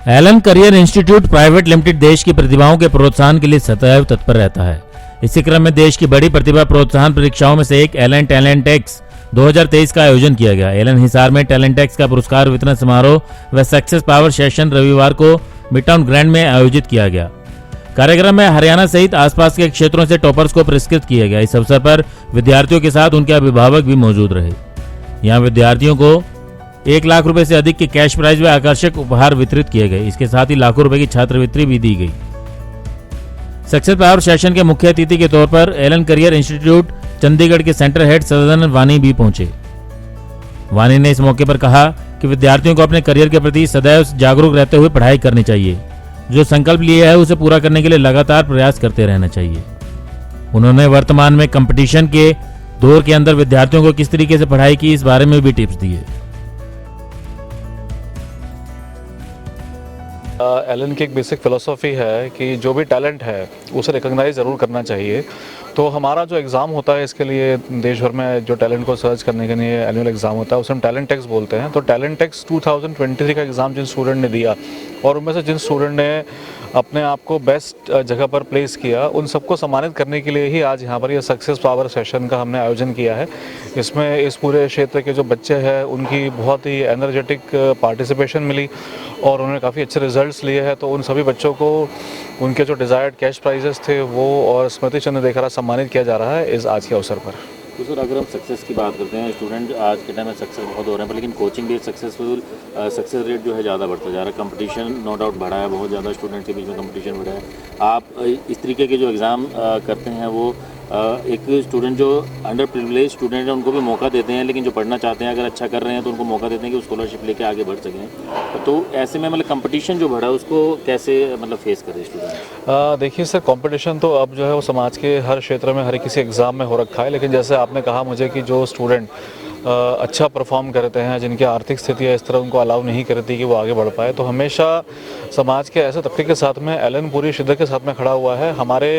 Elon career institute private limited देश की प्रतिभाओं के प्रोत्साहन के लिए सदैव तत्पर रहता है। इसी क्रम में देश की बड़ी प्रतिभा प्रोत्साहन परीक्षाओं में से एक एलन टैलेंट एक्स 2023 का आयोजन किया गया। एलन हिसार में टैलेंट एक्स का पुरस्कार वितरण समारोह व सक्सेस पावर सेशन रविवार को मिडटाउन ग्रैंड में आयोजित किया गया। कार्यक्रम में हरियाणा सहित आसपास के क्षेत्रों से टॉपर्स को पुरस्कृत किया गया। इस अवसर पर विद्यार्थियों के साथ उनके अभिभावक भी मौजूद रहे। यहाँ विद्यार्थियों को 1 लाख रुपए से अधिक के कैश प्राइज व आकर्षक उपहार वितरित किए गए। इसके साथ ही लाखों रुपए की छात्रवृत्ति भी दी गई। सक्सेस पावर सेशन के मुख्य अतिथि के तौर पर एलन करियर इंस्टीट्यूट चंडीगढ़ के सेंटर हेड सदन वानी भी पहुंचे। वानी ने इस मौके पर कहा कि विद्यार्थियों को अपने करियर के प्रति सदैव जागरूक रहते हुए पढ़ाई करनी चाहिए। जो संकल्प लिए है उसे पूरा करने के लिए लगातार प्रयास करते रहना चाहिए। उन्होंने वर्तमान में कंपटीशन के दौर के अंदर विद्यार्थियों को किस तरीके से पढ़ाई की इस बारे में भी टिप्स दिए। एलन की एक बेसिक फिलॉसफी है कि जो भी टैलेंट है उसे रिकॉग्नाइज ज़रूर करना चाहिए। तो हमारा जो एग्ज़ाम होता है इसके लिए देश भर में जो टैलेंट को सर्च करने के लिए एनुअल एग्ज़ाम होता है उसे हम टैलेंट एक्स बोलते हैं। तो टैलेंट एक्स 2023 का एग्ज़ाम जिन स्टूडेंट ने दिया और उनमें से जिन स्टूडेंट ने अपने आप को बेस्ट जगह पर प्लेस किया उन सबको सम्मानित करने के लिए ही आज यहाँ पर ये सक्सेस पावर सेशन का हमने आयोजन किया है। इसमें इस पूरे क्षेत्र के जो बच्चे हैं उनकी बहुत ही एनर्जेटिक पार्टिसिपेशन मिली और उन्होंने काफ़ी अच्छे रिजल्ट्स लिए हैं। तो उन सभी बच्चों को उनके जो डिज़ायर्ड कैश प्राइजेस थे वो और स्मृति चिन्ह देकर सम्मानित किया जा रहा है इस आज के अवसर पर। तो सर अगर हम सक्सेस की बात करते हैं, स्टूडेंट आज के टाइम में सक्सेस बहुत हो रहे हैं पर लेकिन कोचिंग बेस्ड सक्सेस रेट जो है ज़्यादा बढ़ता जा रहा है। कंपटीशन नो डाउट बढ़ा है, बहुत ज़्यादा स्टूडेंट के बीच में कंपटीशन बढ़ा है। आप इस तरीके के जो एग्ज़ाम करते हैं वो एक स्टूडेंट जो अंडर प्रिविलेज स्टूडेंट है उनको भी मौका देते हैं, लेकिन जो पढ़ना चाहते हैं अगर अच्छा कर रहे हैं तो उनको मौका देते हैं कि वो स्कॉलरशिप लेके आगे बढ़ सकें। तो ऐसे में मतलब कंपटीशन जो बढ़ा है उसको कैसे मतलब फेस करें स्टूडेंट? देखिए सर, कंपटीशन तो अब जो है वो समाज के हर क्षेत्र में हर किसी एग्ज़ाम में हो रखा है। लेकिन जैसे आपने कहा मुझे कि जो स्टूडेंट अच्छा परफॉर्म करते हैं, जिनकी आर्थिक स्थिति इस तरह उनको अलाउ नहीं करती कि वो आगे बढ़ पाए, तो हमेशा समाज के ऐसे तबके के साथ में एलन पूरी शिद्दत के साथ में खड़ा हुआ है। हमारे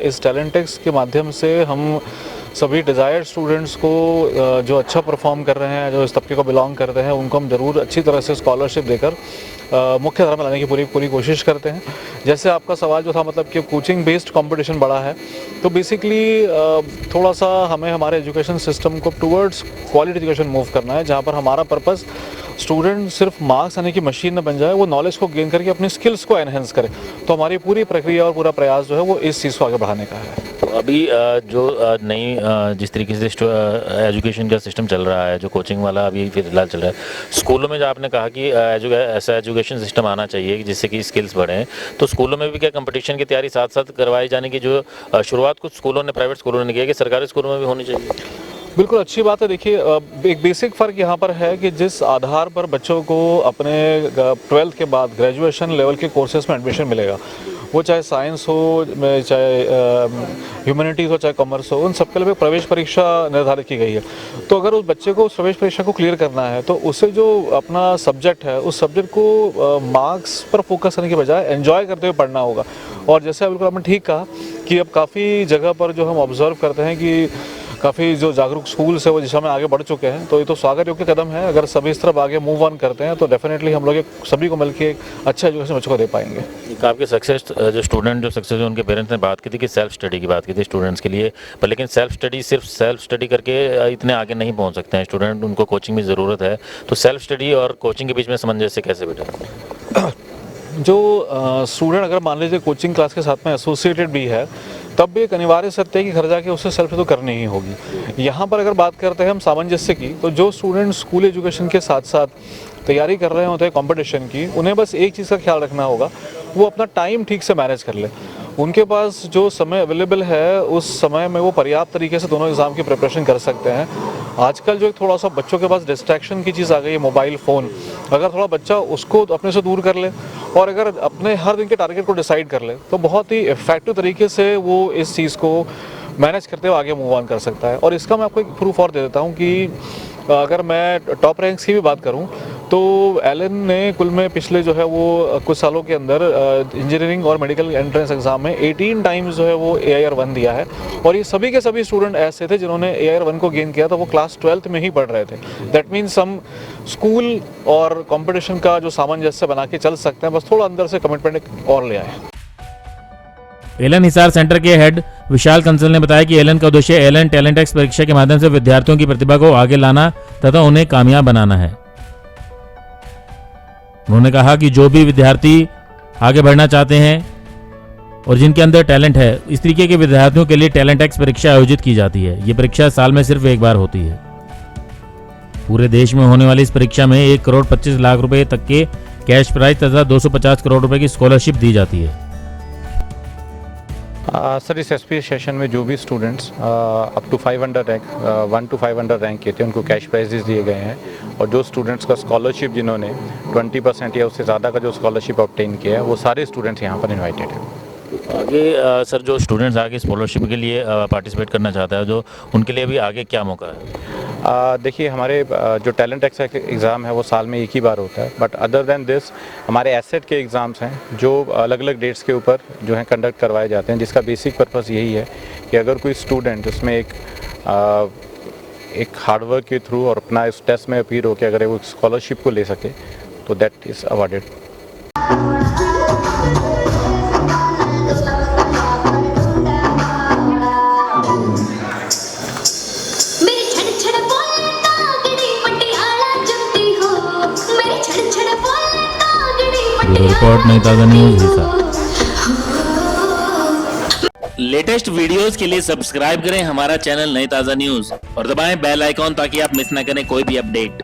इस टैलेंट एक्स के माध्यम से हम सभी डिज़ायर्ड स्टूडेंट्स को जो अच्छा परफॉर्म कर रहे हैं, जो इस तबके को बिलोंग करते हैं, उनको हम ज़रूर अच्छी तरह से स्कॉलरशिप देकर मुख्य धारा में लाने की पूरी कोशिश करते हैं। जैसे आपका सवाल जो था मतलब कि कोचिंग बेस्ड कंपटीशन बढ़ा है, तो बेसिकली थोड़ा सा हमें हमारे एजुकेशन सिस्टम को टुवर्ड्स क्वालिटी एजुकेशन मूव करना है, जहाँ पर हमारा पर्पस स्टूडेंट सिर्फ मार्क्स आने की मशीन न बन जाए, वो नॉलेज को गेन करके अपनी स्किल्स को एनहेंस करे। तो हमारी पूरी प्रक्रिया और पूरा प्रयास जो है वो इस चीज़ को आगे बढ़ाने का है। तो अभी जो नई जिस तरीके से एजुकेशन का सिस्टम चल रहा है, जो कोचिंग वाला अभी फिलहाल चल रहा है, स्कूलों में जो आपने कहा कि ऐसा एजुकेशन सिस्टम आना चाहिए जिससे कि स्किल्स बढ़ें, तो स्कूलों में भी क्या कंपटीशन की तैयारी साथ साथ करवाई जाने की जो शुरुआत कुछ स्कूलों ने, प्राइवेट स्कूलों ने किया कि सरकारी स्कूलों में भी होनी चाहिए? बिल्कुल अच्छी बात है। देखिए, एक बेसिक फ़र्क यहाँ पर है कि जिस आधार पर बच्चों को अपने 12th के बाद ग्रेजुएशन लेवल के कोर्सेज में एडमिशन मिलेगा, वो चाहे साइंस हो, चाहे ह्यूमैनिटीज़ हो, चाहे कॉमर्स हो, उन सबके लिए प्रवेश परीक्षा निर्धारित की गई है। तो अगर उस बच्चे को उस प्रवेश परीक्षा को क्लियर करना है तो उसे जो अपना सब्जेक्ट है उस सब्जेक्ट को मार्क्स पर फोकस करने के बजाय एंजॉय करते हुए पढ़ना होगा। और जैसे बिल्कुल आपने ठीक कहा कि अब काफ़ी जगह पर जो हम ऑब्जर्व करते हैं कि काफ़ी जो जागरूक स्कूल्स है वो दिशा में आगे बढ़ चुके हैं। तो ये तो स्वागत योग्य कदम है। अगर सभी इस तरफ आगे मूव ऑन करते हैं तो डेफिनेटली हम लोग सभी को मिलकर एक अच्छा एजुकेशन बच्चों को दे पाएंगे। आपके सक्सेस जो स्टूडेंट जो सक्सेस उनके पेरेंट्स ने बात की थी कि सेल्फ स्टडी की बात की थी स्टूडेंट्स के लिए, पर लेकिन सिर्फ सेल्फ स्टडी करके इतने आगे नहीं पहुंच सकते हैं स्टूडेंट, उनको कोचिंग की ज़रूरत है। तो सेल्फ स्टडी और कोचिंग के बीच में सामंजस्य कैसे बैठे? जो स्टूडेंट अगर मान लीजिए कोचिंग क्लास के साथ में एसोसिएटेड भी है, तब भी एक अनिवार्य सत्य है कि घर जाके उसे सेल्फ तो करनी ही होगी। यहाँ पर अगर बात करते हैं हम सामंजस्य की, तो जो स्टूडेंट स्कूल एजुकेशन के साथ साथ तैयारी कर रहे होते हैं कंपटीशन की, उन्हें बस एक चीज़ का ख्याल रखना होगा, वो अपना टाइम ठीक से मैनेज कर ले। उनके पास जो समय अवेलेबल है उस समय में वो पर्याप्त तरीके से दोनों एग्ज़ाम की प्रिपरेशन कर सकते हैं। आजकल जो थोड़ा सा बच्चों के पास डिस्ट्रैक्शन की चीज़ आ गई है, मोबाइल फ़ोन, अगर थोड़ा बच्चा उसको अपने से दूर कर ले और अगर अपने हर दिन के टारगेट को डिसाइड कर ले तो बहुत ही इफेक्टिव तरीके से वो इस चीज़ को मैनेज करते हुए आगे मूव ऑन कर सकता है। और इसका मैं आपको एक प्रूफ और दे देता हूँ कि अगर मैं टॉप रैंक्स की भी बात करूँ तो एलन ने कुल में पिछले जो है वो कुछ सालों के अंदर इंजीनियरिंग और मेडिकल एंट्रेंस एग्जाम में 18 टाइम्स जो है वो AIR-1 दिया है, और ये सभी के सभी स्टूडेंट ऐसे थे जिन्होंने AIR-1 को गेन किया था वो क्लास 12th में ही पढ़ रहे थे। दैट मीन्स हम स्कूल और कंपटीशन का जो सामंजस्य बना के चल सकते हैं, बस थोड़ा अंदर से कमिटमेंट और ले आए। एलन हिसार सेंटर के हेड विशाल कंसल ने बताया कि एलन का उद्देश्य एलन टैलेंट एक्स परीक्षा के माध्यम से विद्यार्थियों की प्रतिभा को आगे लाना तथा उन्हें कामयाब बनाना है। उन्होंने कहा कि जो भी विद्यार्थी आगे बढ़ना चाहते हैं और जिनके अंदर टैलेंट है, इस तरीके के विद्यार्थियों के लिए टैलेंट एक्स परीक्षा आयोजित की जाती है। ये परीक्षा साल में सिर्फ एक बार होती है। पूरे देश में होने वाली इस परीक्षा में 1 करोड़ 25 लाख रुपए तक के कैश प्राइज तथा 250 करोड़ रुपए की स्कॉलरशिप दी जाती है। सर इस एसपी सेशन में जो भी students up to 500 rank 1 to 500 rank किए थे उनको कैश प्राइजेस दिए गए हैं, और जो स्टूडेंट्स का स्कॉलरशिप जिन्होंने 20% या उससे ज़्यादा का जो स्कॉलरशिप ऑब्टेन किया है वो सारे स्टूडेंट्स यहाँ पर इन्वाइटेड हैं। आगे सर जो स्टूडेंट्स आगे स्कॉलरशिप के लिए पार्टिसिपेट करना चाहता है, जो उनके लिए भी आगे क्या मौका है? देखिए हमारे जो टैलेंट एक्स एग्ज़ाम है वो साल में एक ही बार होता है, बट अदर देन दिस हमारे एसेट के एग्ज़ाम्स हैं जो अलग अलग डेट्स के ऊपर जो है कंडक्ट करवाए जाते हैं, जिसका बेसिक पर्पस यही है कि अगर कोई स्टूडेंट उसमें एक हार्डवर्क के थ्रू और अपना इस टेस्ट में अपीयर होकर अगर वो स्कॉलरशिप को ले सके तो दैट इज़ अवार्डेड। रिपोर्ट नहीं ताज़ा न्यूज़ हिसार। लेटेस्ट वीडियोस के लिए सब्सक्राइब करें हमारा चैनल नई ताज़ा न्यूज़ और दबाएं बेल आइकॉन ताकि आप मिस ना करें कोई भी अपडेट।